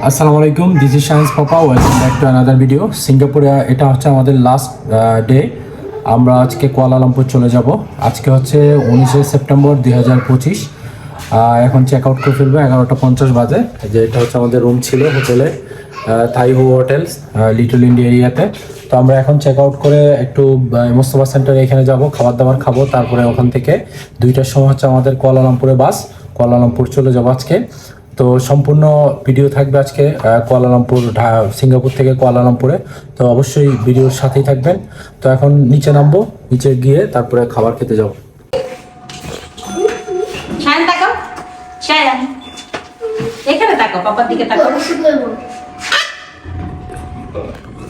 আসসালামু আলাইকুম, this is science papa. Welcome back to another video. সিঙ্গাপুরে এটা হচ্ছে আমাদের লাস্ট ডে। আমরা আজকে কুয়ালালামপুর চলে যাব। আজকে হচ্ছে 19শে সেপ্টেম্বর 2025। এখন চেক আউট করে ফেলবো, 11টা 50 বাজে। যে এটা হচ্ছে আমাদের রুম ছিল হোটেলে, থাইহো হোটেলস, লিটল ইন্ডিয়া এরিয়াতে। তো আমরা এখন চেক আউট করে একটু মোস্তফা সেন্টারে এখানে যাব, খাবার দাবার খাবো। তারপরে ওখান থেকে 2টার সময় হচ্ছে আমাদের কুয়ালালামপুরে বাস, কুয়ালালামপুর চলে যাবো আজকে। তো সম্পূর্ণ ভিডিও থাকবে আজকে কুয়ালালামপুর, সিঙ্গাপুর থেকে কুয়ালালামপুরে। তো অবশ্যই ভিডিওর সাথেই থাকবেন। তো এখন নিচে নামবো, নিচে গিয়ে তারপরে খাবার খেতে যাবো।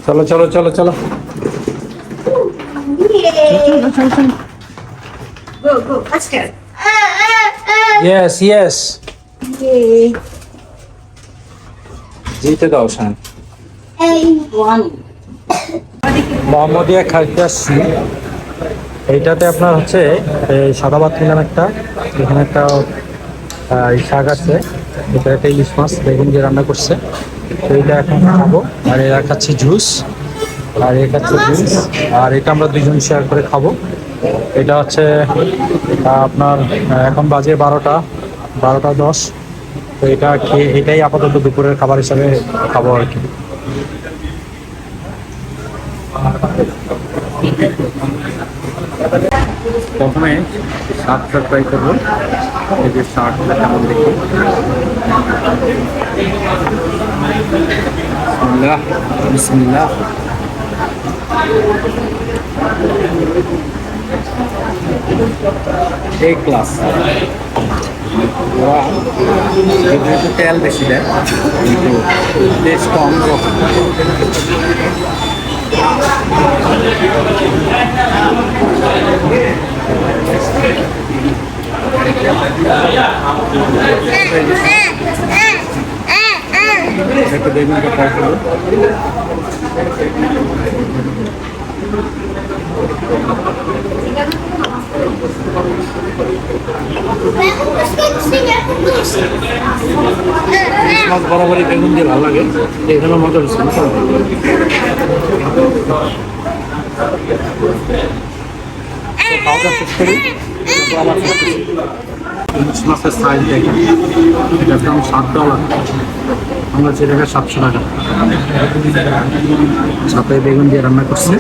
চলো চলো চলো চলো। Yes, yes. জিতে দাও শান। মোহাম্মদিয়া খাইতে আসছি। এইটাতে আপনার হচ্ছে সাদা ভাত নিলাম একটা, এখানে একটা শাক আছে, এটা একটা ইলিশ মাছ বেগুন দিয়ে রান্না করছে। তো এইটা এখন খাবো। আর এরা খাচ্ছে জুস, আর এ খাচ্ছে জুস, আর এটা আমরা দুজন শেয়ার করে খাবো। এটা হচ্ছে আপনার এখন বাজে 12টা 10। তো এটা খেয়ে এটাই আপাতত দুপুরের খাবার হিসাবে খাবো আর কি। প্রথমে শাকটা ট্রাই করবো। এই যে শাকটা কেমন দেখি। বিসমিল্লাহ বিসমিল্লাহ। এই ক্লাস ওরা একটু তেল বেশি দেয়, কিন্তু টেস্ট কম রকম। একটা বেগুনটা ট্রাই করবো। মাছ বরাবরই বেগুন দিয়ে ভালো লাগে, এখানে মজা হচ্ছে। ইলিশ মাছের সাইজ দেখেন, এটার দাম $7। আমরা যেটাকে $700। সাথে বেগুন দিয়ে রান্না করছে।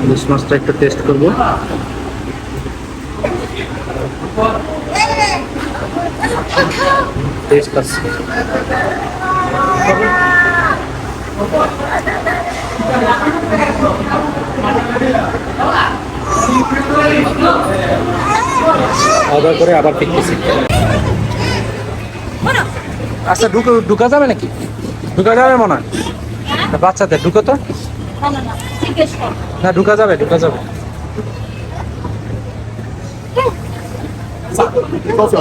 ইলিশ মাছটা একটু টেস্ট করবো। টেস্ট আছে। অর্ডার করে আবার ফিরতেছি। আচ্ছা ঢুকা যাবে নাকি? ঢুকা যাবে মনে হয় বাচ্চাদের। ঢুকো তো না, ঢুকা যাবে ঢুকা যাবে।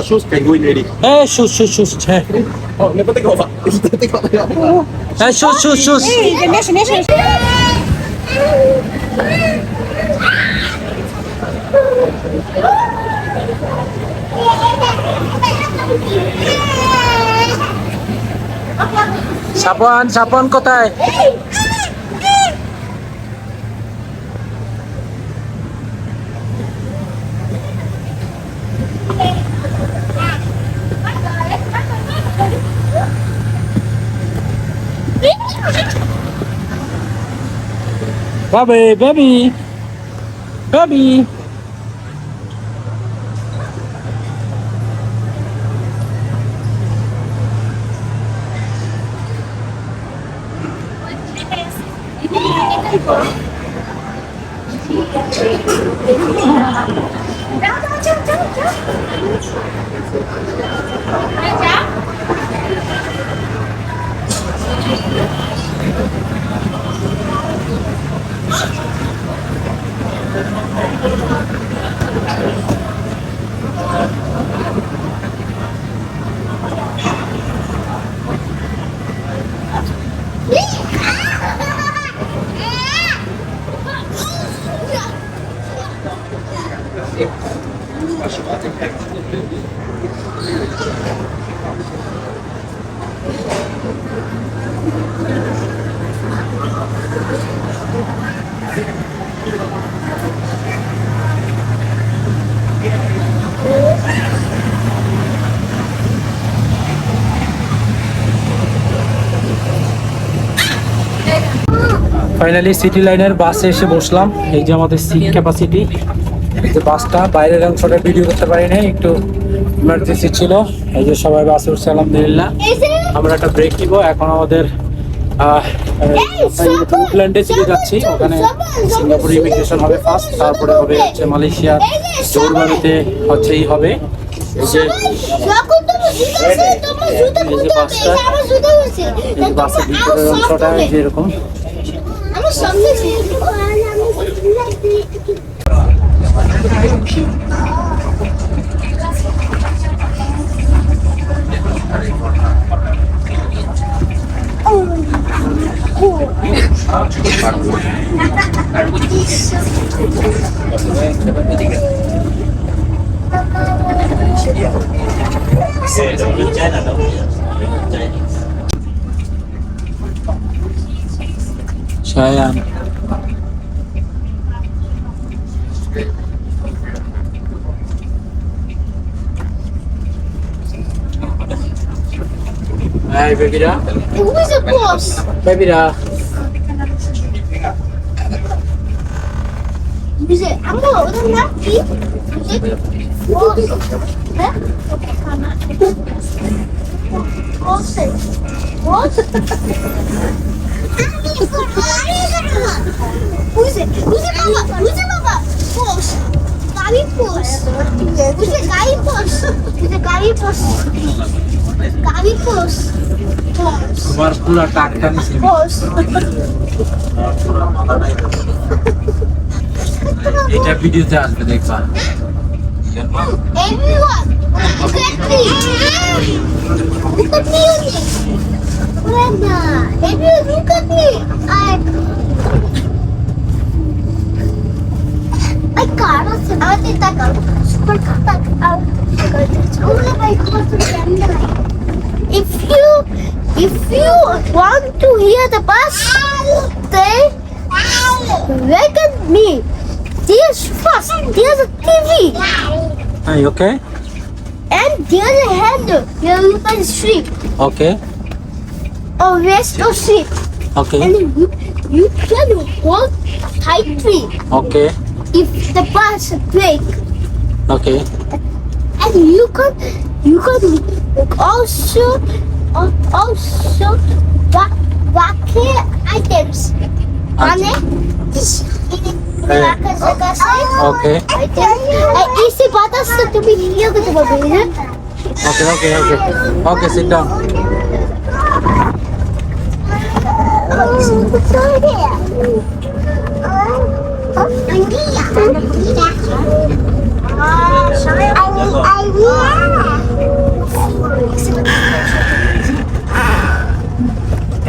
Shoes can go in ready. হ্যাঁ শুস শুস শুস। হ্যাঁ Oh, never take off. Take off. হ্যাঁ শুস শুস শুস। সাপন সাপন কোথায়? Bobby, baby, baby. Finally city লাইনের বাসে এসে বসলাম। এই যে আমাদের সিট ক্যাপাসিটি, এই যে বাসটা, বাইরের অংশটা ভিডিও করতে পারি নাই, একটু ইমার্জেন্সি ছিল। এই যে সবাই বাসে উঠছে আলহামদুলিল্লাহ। আমরা একটা ব্রেক নিব। এখন আমাদের নিউজিল্যান্ডে চলে যাচ্ছি, ওখানে সিঙ্গাপুর ইমিগ্রেশন হবে ফার্স্ট, তারপরে হবে হচ্ছে মালয়েশিয়া জোরবাড়িতে হচ্ছে হবে। এই যে বাসটা, এই বাসের ভিতরের অংশটা যেরকম Sayang. Hai baby dah. Who is the boss? Baby dah. Is it? I'm not old enough. Is it? Boss. Huh? Boss. Boss. Who's it? Who's it, Mama? Who's it, Mama? Boss. Gary boss. Who's it? Gary boss. Who's it? Gary boss. Gary boss. Boss. Keluar pula takkan di sini. Boss. এটা ভিডিওতে আসবে দেখবা। Everyone, look at me. Look at me. Brenda, everyone, look at me. I can't take that out. Super cut out. Only my husband. If you want to hear the bus, then look at me. There's first, there's a TV. Are you okay? And there's a handle where you can sleep Okay. or rest or sleep. Okay. And you can hold tightly Okay. if the bus break. Okay. And you can also pakai items. Mana? Okay. Isi batas tu video kita berbeza. Okay. Okay, sit down.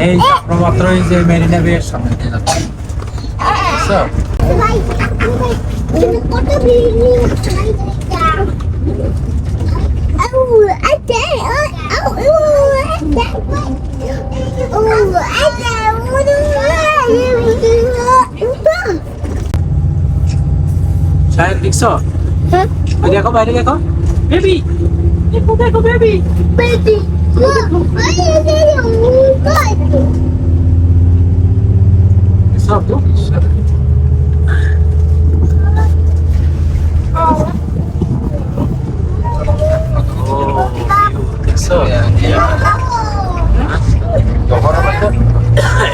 এই মাত্র এই যে মেরিনা বের সামনে দিয়ে যাচ্ছে। So, Sayang দেখছো? ওই দেখো বাইরে দেখো। বেবি। দেখো baby. Baby, look, why is it a moon? Stop, look.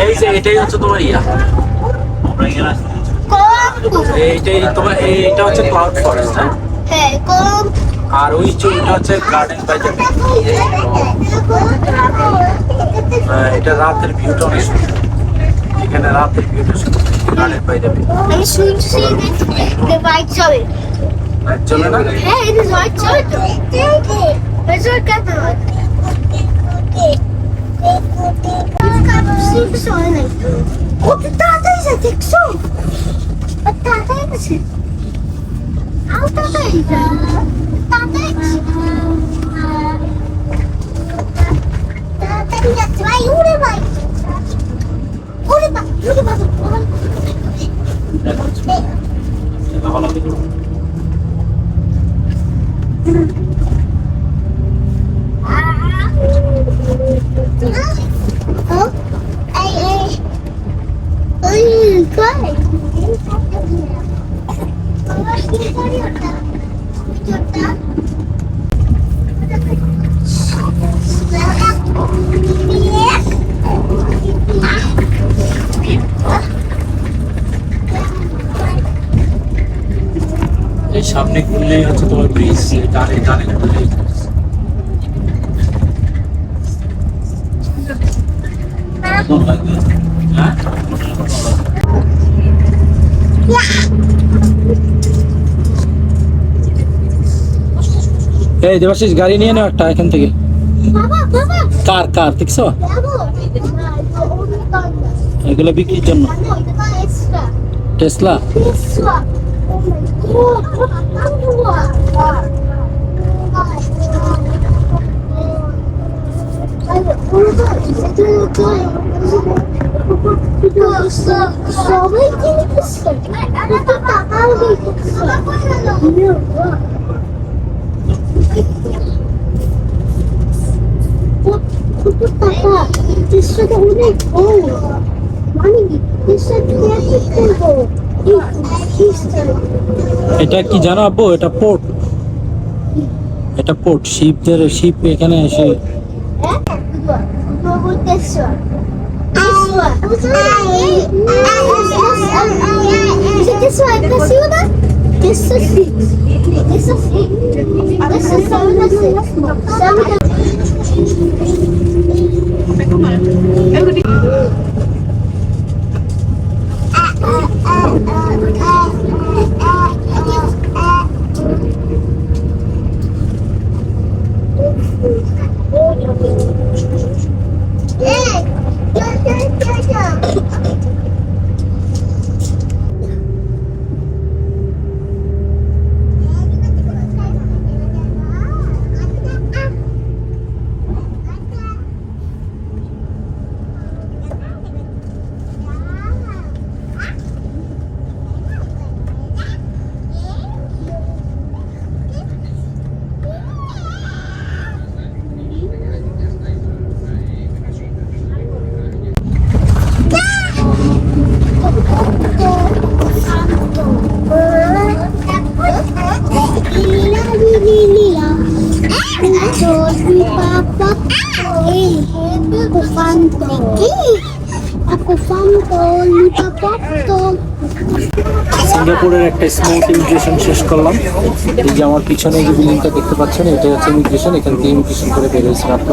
এই যে এটাই হচ্ছে তোমার ইয়া, এইটাই তোমার, এইটা হচ্ছে ক্লাউড ফরেস্ট। Hey, come. আর ওই চুলটা হচ্ছে গার্ডেন বাই দ্য বে। এটা রাতের ভিউটা অনেক সুন্দর, এখানে রাতের ভিউটা সুন্দর, গার্ডেন বাই দ্য বে। I'm soon to see the white soil. চলে না? Hey, it is white soil. Where's your camera? Super soil. Oh, the tata is a thick soil. But tata is it? How tata is it? Tata is it? Tata is it? Why you the white? Ore ba, Oh, সামনে ঘুরলেই হচ্ছে তোমার bridge, ডানে ডানে ঘুরলেই হ্যাঁ। এই দেবাশিস গাড়ি নিয়ে নাও একটা এখান থেকে। বাবা বাবা কার কার দেখছো যাবো এগুলো বিক্রির জন্য। এক্সট্রা টেসলা এক্সট্রা ও মাই গড সবাই কিনতেছে কত টাকাও দিতেছে কত টাকা দেশটা অনেক বড় মানে দেশটা করবো এটা কি জানো আব্বু, এটা পোর্ট, এটা পোর্ট, শিপদের শিপ এখানে এসে সিঙ্গাপুরের একটা স্মুথ ইমিগ্রেশন শেষ করলাম। এই যে আমার পিছনে যে বিল্ডিংটা দেখতে পাচ্ছেন, এটা হচ্ছে ইমিগ্রেশন। এখান থেকে ইমিগ্রেশন করে বের হয়েছে মাত্র।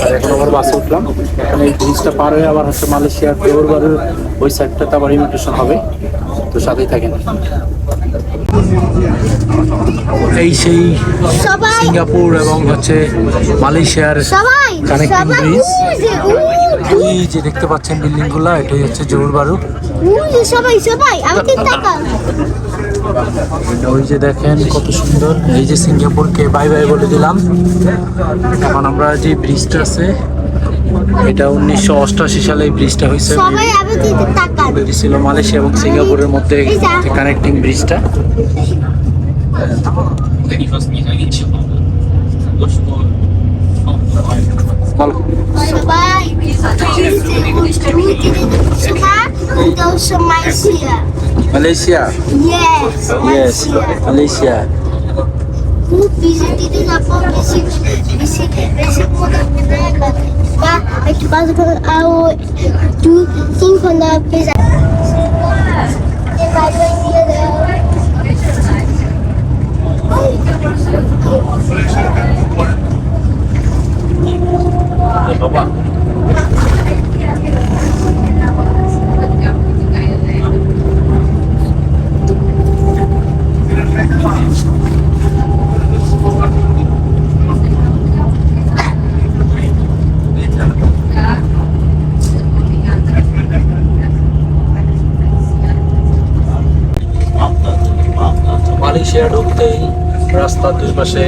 আর এখন আবার বাসে উঠলাম। এখানে এই ব্রিজটা পার হয়ে আবার হচ্ছে মালয়েশিয়ার জোহরবারুর ওই সাইডটাতে আবার ইমিগ্রেশন হবে, তো সাথেই থাকেন। এই সেই সিঙ্গাপুর এবং হচ্ছে মালয়েশিয়ার কানেক্টিং ব্রিজ। ওই যে দেখতে পাচ্ছেন বিল্ডিং গুলা, এটাই হচ্ছে জোহরবারু। সবাই সবাই আমাকে তাকাও ওই যে দেখেন কত সুন্দর। এই যে সিঙ্গাপুরকে বাই বাই বলে দিলাম। এখন আমরা যে ব্রিজটা আছে, এটা 1988 সালে এই ব্রিজটা হয়েছে। সবাই আমাকে তাকাও এটি ছিল মালয়েশিয়া এবং সিঙ্গাপুরের মধ্যে কানেক্টিং ব্রিজটা। সবাই মালয়েশিয়া মালয়েশিয়া yes মালয়েশিয়া খুব বিজি দিদি যাবো বেশি বেশি বেশি বা একটু কাজ করে আও to think on the pizza বাবা মালয়েশিয়া ঢুকতেই রাস্তার দুই পাশে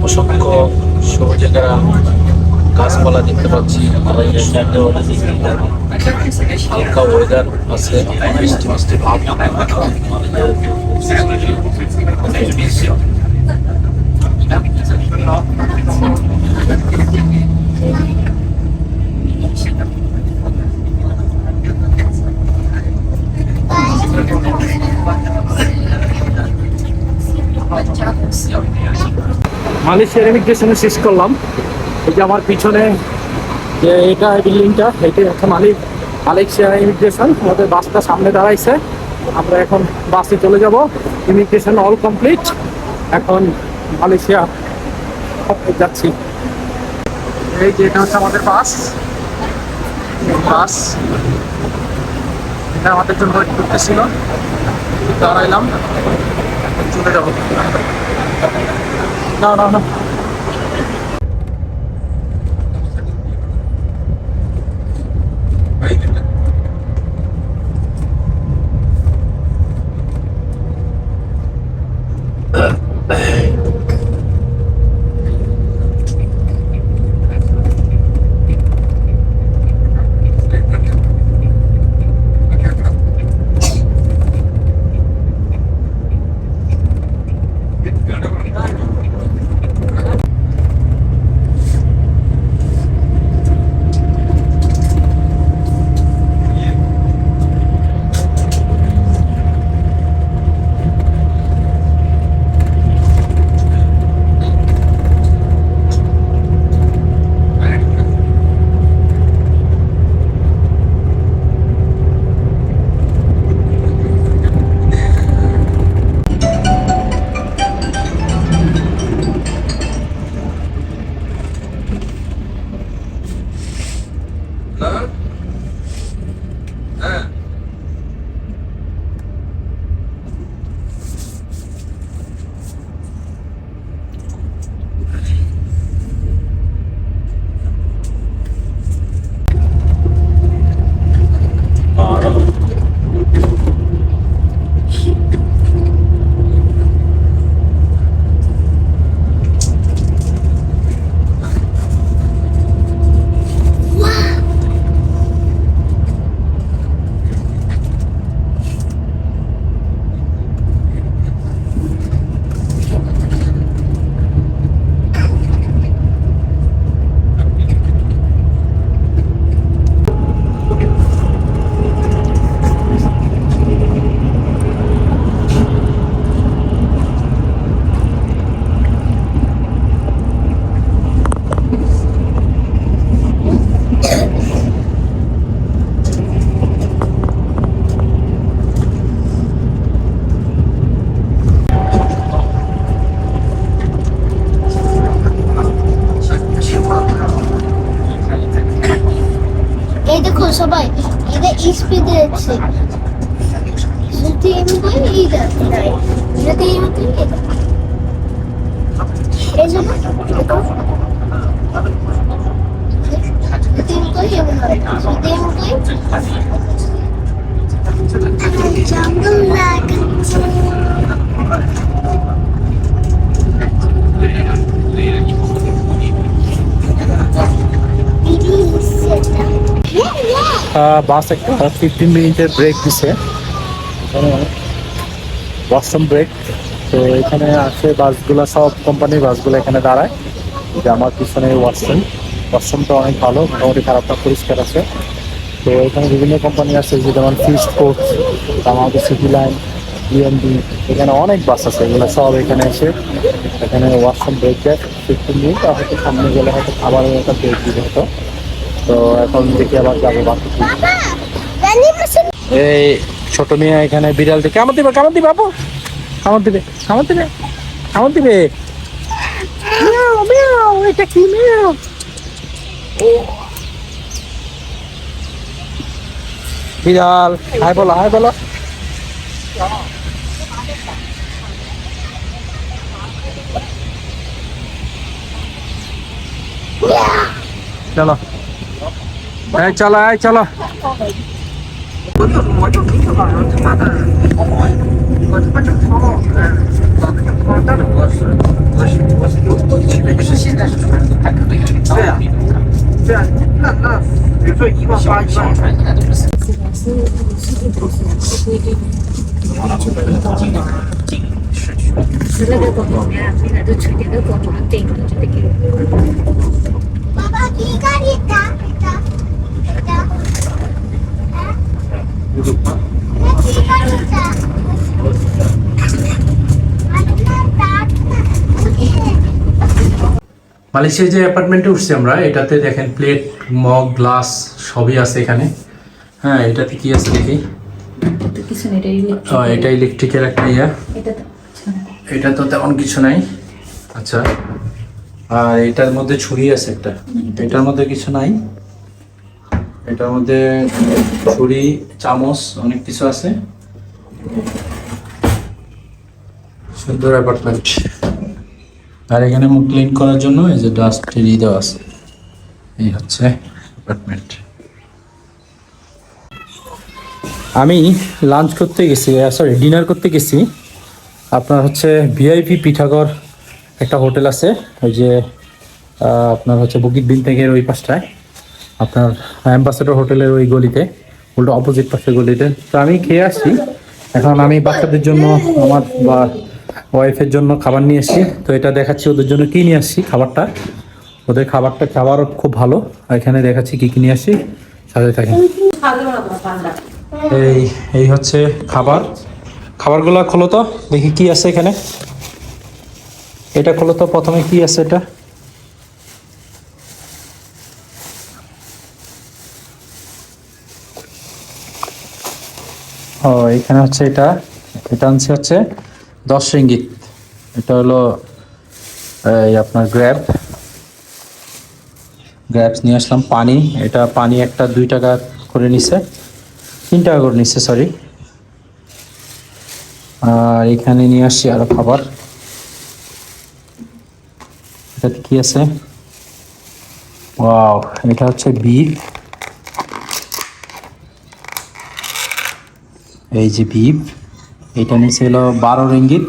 অসংখ্য সবুজে ঘেরা গাছপালা দেখতে পাচ্ছি। হালকা ওয়েদার আছে, মিষ্টি মিষ্টি ভাব। মালয়েশিয়ার ইমিগ্রেশনে শেষ করলাম। এই যে আমার পিছনে যে এটা বিল্ডিংটা, এটা হচ্ছে মালয়েশিয়া ইমিগ্রেশন। আমাদের বাসটা সামনে দাঁড়াইছে, আমরা এখন বাসে চলে যাব। Immigration all complete. এখন মালয়েশিয়া যাচ্ছি। এই যে এটা হচ্ছে আমাদের বাস। এটা আমাদের জন্য ওয়েট করতেছিল, দাঁড়াইলাম, চলে যাবো। না এই দেখো সবাই, এটা স্পিডে যাচ্ছে। যদি এমনি করি এই যাচ্ছে, যদি এমনি করি এই জন্য দেখো, যদি এমনি করি এমন হবে, যদি এমনি করি জঙ্গল লাগছে। বাস একটা 15 মিনিটের ব্রেক দিছে, ওয়াশরুম ব্রেক। তো এখানে আছে বাসগুলো, সব কোম্পানির বাসগুলো এখানে দাঁড়ায়। যে আমার পিছনে ওয়াশরুমটা অনেক ভালো, মোটামুটি খারাপ না, পরিষ্কার আছে। তো এখানে বিভিন্ন কোম্পানি আছে, যেমন ফিস্ট কোচ, আমাদের সিটি লাইন, বিএমবি, এখানে অনেক বাস আছে। এগুলো সব এখানে এসে এখানে ওয়াশরুম ব্রেক দেয় 15 মিনিট। আর হয়তো সামনে গেলে হয়তো খাবারের একটা ব্রেক দিতে হতো। তো এখন দেখি আবার যাবো বাস। এই ছোট মেয়ে এখানে বিড়াল থেকে কামড় দিবে বাবু, কামড় দিবে। এটা কি মিয়াও? ও বিড়াল, হাই বলো। চলো। বাবা কি গাড়ি এটা? মালয়েশিয়ায় যে অ্যাপার্টমেন্টে উঠছি আমরা, এটাতে দেখেন প্লেট, মগ, গ্লাস সবই আছে এখানে। হ্যাঁ, এটাতে কি আছে দেখি। তো কিছু নেই, এটা electric। এটা ইলেকট্রিকের একটা ইয়া, এটা তো আচ্ছা। এটা তো তেমন কিছু নাই। আচ্ছা, আর এটার মধ্যে ছুরি আছে একটা, এটার মধ্যে কিছু নাই। এটার মধ্যে ছুরি, চামচ, অনেক কিছু আছে। সুন্দর অ্যাপার্টমেন্ট। আর এখানে মুখ ক্লিন করার জন্য এই যে ডাস্ট দেওয়া আছে। এই হচ্ছে অ্যাপার্টমেন্ট। আমি লাঞ্চ করতে গেছি, সরি ডিনার করতে গেছি। আপনার হচ্ছে ভিআইপি পিঠাগড় একটা হোটেল আছে, ওই যে আপনার হচ্ছে বুকিট বিন থেকে ওই পাশটায়, আপনার অ্যাম্বাসেডর হোটেলের ওই গলিতে, উল্টো অপোজিট পাশের গলিতে। তো আমি খেয়ে আসছি। এখন আমি বাচ্চাদের জন্য, আমার বা ওয়াইফের জন্য খাবার নিয়ে এসেছি। তো এটা দেখাচ্ছি ওদের জন্য কী নিয়ে আসছি খাবারটা। ওদের খাবার খুব ভালো। এখানে দেখাচ্ছি কী কী নিয়ে আসছি, সাথে থাকেন। এই হচ্ছে খাবারগুলো খোলো তো, দেখি কি আছে এখানে। এটা খোলো তো, প্রথমে কি আছে এটা। ও এখানে হচ্ছে এটা আনছি হচ্ছে 10 রিঙ্গিত। এটা হলো এই আপনার গ্র্যাবস নিয়ে আসলাম। এটা পানি একটা 2 টাকা করে নিছে, 3 টাকা করে নিচ্ছে সরি। আর এখানে নিয়ে আসছি আরো খাবার। এটাতে কি আছে, ওয়াও, এটা হচ্ছে বিফ। এই যে বিফ, এটা নিচে হলো 12 রিঙ্গিত,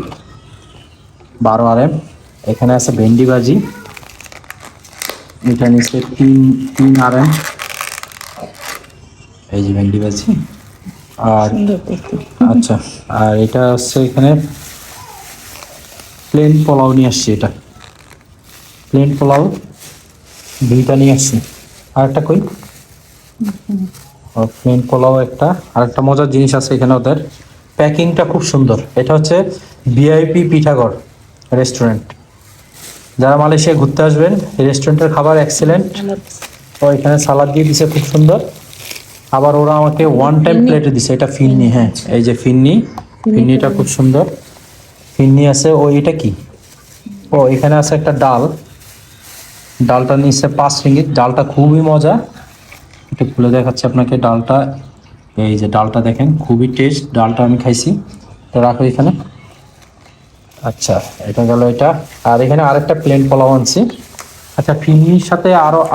12 RM। এখানে আছে ভেন্ডি ভাজি, এটা নিচে 3 RM। এই যে ভেন্ডি ভাজি। আর আচ্ছা, আর এটা হচ্ছে এখানে প্লেন পোলাও নিয়ে আসছি। এটা প্লেন পোলাও 2টা নিয়ে আসছি। আর একটা কই, প্লেন পোলাও একটা। আর একটা মজার জিনিস আছে এখানে, ওদের প্যাকিংটা খুব সুন্দর। এটা হচ্ছে ভিআইপি পিঠাগড় রেস্টুরেন্ট। যারা মালয়েশিয়া ঘুরতে আসবেন, এই রেস্টুরেন্টের খাবার এক্সেলেন্ট। তো এখানে সালাদ দিয়ে দিছে খুব সুন্দর। আবার ওরা আমাকে 1 টাইম প্লেটে দিছে, এটা ফিন্নি। হ্যাঁ, এই যে ফিন্নিটা খুব সুন্দর। ফিন্নি আছে। ও এটা কি, ও এখানে আছে একটা ডালটা নিচ্ছে 5 রিঙ্গিত। ডালটা খুবই মজা, এটা খুলে দেখাচ্ছি আপনাকে। ডালটা, এই যে ডালটা দেখেন, খুবই টেস্ট। ডালটা আমি খাইছি, এটা রাখো এখানে। আচ্ছা, এটা গেল এটা। আর এখানে আরেকটা প্লেন পোলাও আনছি। আচ্ছা, ফিন্নির সাথে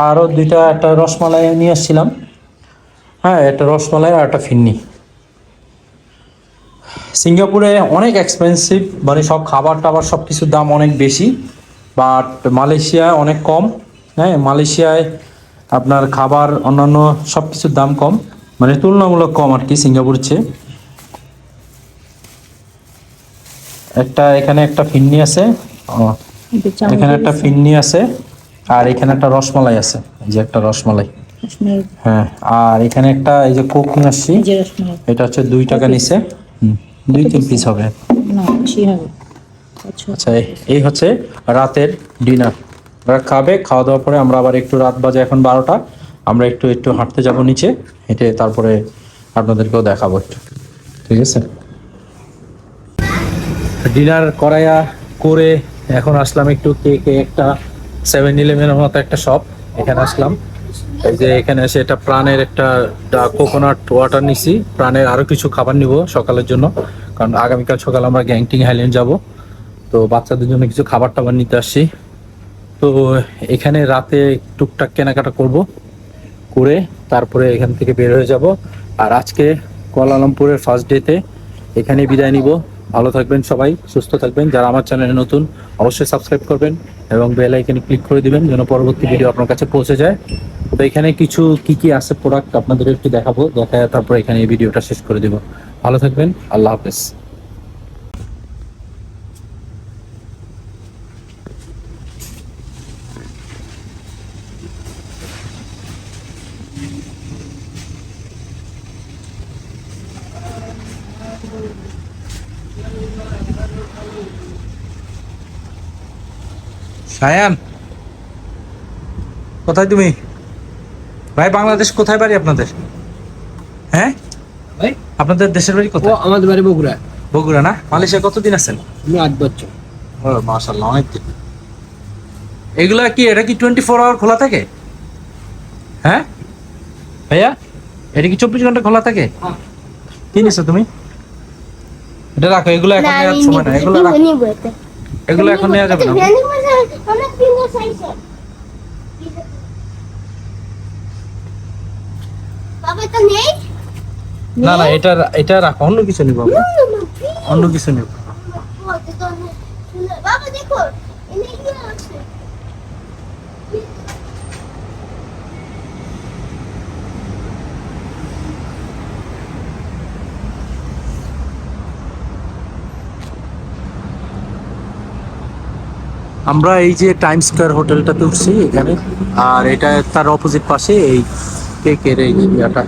আরো 2টা, একটা রসমালাই নিয়ে আসছিলাম। হ্যাঁ, একটা রসমালাই আর একটা ফিন্নি। সিঙ্গাপুরে অনেক এক্সপেন্সিভ, মানে সব খাবার টাবার সব কিছুর দাম অনেক বেশি, বাট মালয়েশিয়ায় অনেক কম। হ্যাঁ, মালয়েশিয়ায় আপনার খাবার অন্যান্য সব কিছুর দাম কম, মানে তুলনামূলক কম আর কি সিঙ্গাপুরের চেয়ে। এখানে একটা ফিন্নি আছে, এখানে একটা ফিন্নি আছে, আর এখানে একটা রসমালাই আছে, এই যে একটা রসমালাই। হ্যাঁ, আর এখানে একটা এই যে কোক নিয়ে আসছি, এটা হচ্ছে 2 টাকা নিছে। 2-3 পিস হবে। আচ্ছা, এই হচ্ছে রাতের ডিনার। ওরা খাবে, খাওয়া দাওয়ার পরে আমরা আবার একটু, রাত বাজে এখন 12টা, আমরা একটু হাঁটতে যাব নিচে, হেঁটে তারপরে আপনাদেরকেও দেখাবো একটু। ঠিক আছে, ডিনার করে এখন আসলাম একটু একটা 7-Eleven মতো একটা শপ, এখানে আসলাম। এই যে এখানে এসে এটা প্রাণের একটা কোকোনাট ওয়াটার নিছি। প্রাণের আরো কিছু খাবার নিব সকালের জন্য, কারণ আগামীকাল সকালে আমরা গ্যাংটিং হাইল্যান্ড যাব। তো বাচ্চাদের জন্য কিছু খাবার টাবার নিতে আসছি। তো এখানে রাতে টুকটাক কেনাকাটা করে তারপরে এখান থেকে বের হয়ে যাব। আর আজকে কুয়ালালামপুরের ফার্স্ট ডেতে এখানে বিদায় নিব। ভালো থাকবেন সবাই, সুস্থ থাকবেন। যারা আমার চ্যানেলে নতুন, অবশ্যই সাবস্ক্রাইব করবেন এবং বেল আইকনে ক্লিক করে দিবেন যেন পরবর্তী ভিডিও আপনার কাছে পৌঁছে যায়। তো এখানে কিছু কি আছে প্রোডাক্ট আপনাদের একটু দেখাবো, দেখায় তারপর এখানে এই ভিডিওটা শেষ করে দিব। ভালো থাকবেন, আল্লাহ হাফেজ। সায়ান, কোথায় তুমি ভাই? বাংলাদেশ কোথায় বাড়ি আপনাদের? হ্যাঁ ভাই, আপনাদের দেশের বাড়ি ও কোথায়? আমাদের বাড়ি বগুড়া। বগুড়া না? মালয়েশিয়া কতদিন আছেন? আমি 8 বছর। ও মাশাআল্লাহ, অনেক দিন। এগুলা কি, এটা কি 24 আওয়ার খোলা থাকে? হ্যাঁ ভাইয়া, এটা কি 24 ঘন্টা খোলা থাকে? কি নিছো তুমি? এটা রাখো, এগুলো এখন নেওয়ার সময় না, এগুলো রাখো, নিব এটা এগুলো এখন নেওয়া যাবে না। ভ্যানিং মধ্যে অনেক দিন চাইছে বাবা এটা নেই না না, এটা এটা রাখো, অন্য কিছু নিবো আমরা, অন্য কিছু নিব। বাবা দেখো এনে কি আছে আমরা এই যে টাইম স্কয়ার হোটেলটাতে উঠছি এখানে, আর এটা তার অপোজিট পাশে এই কেকের এই ইয়াটা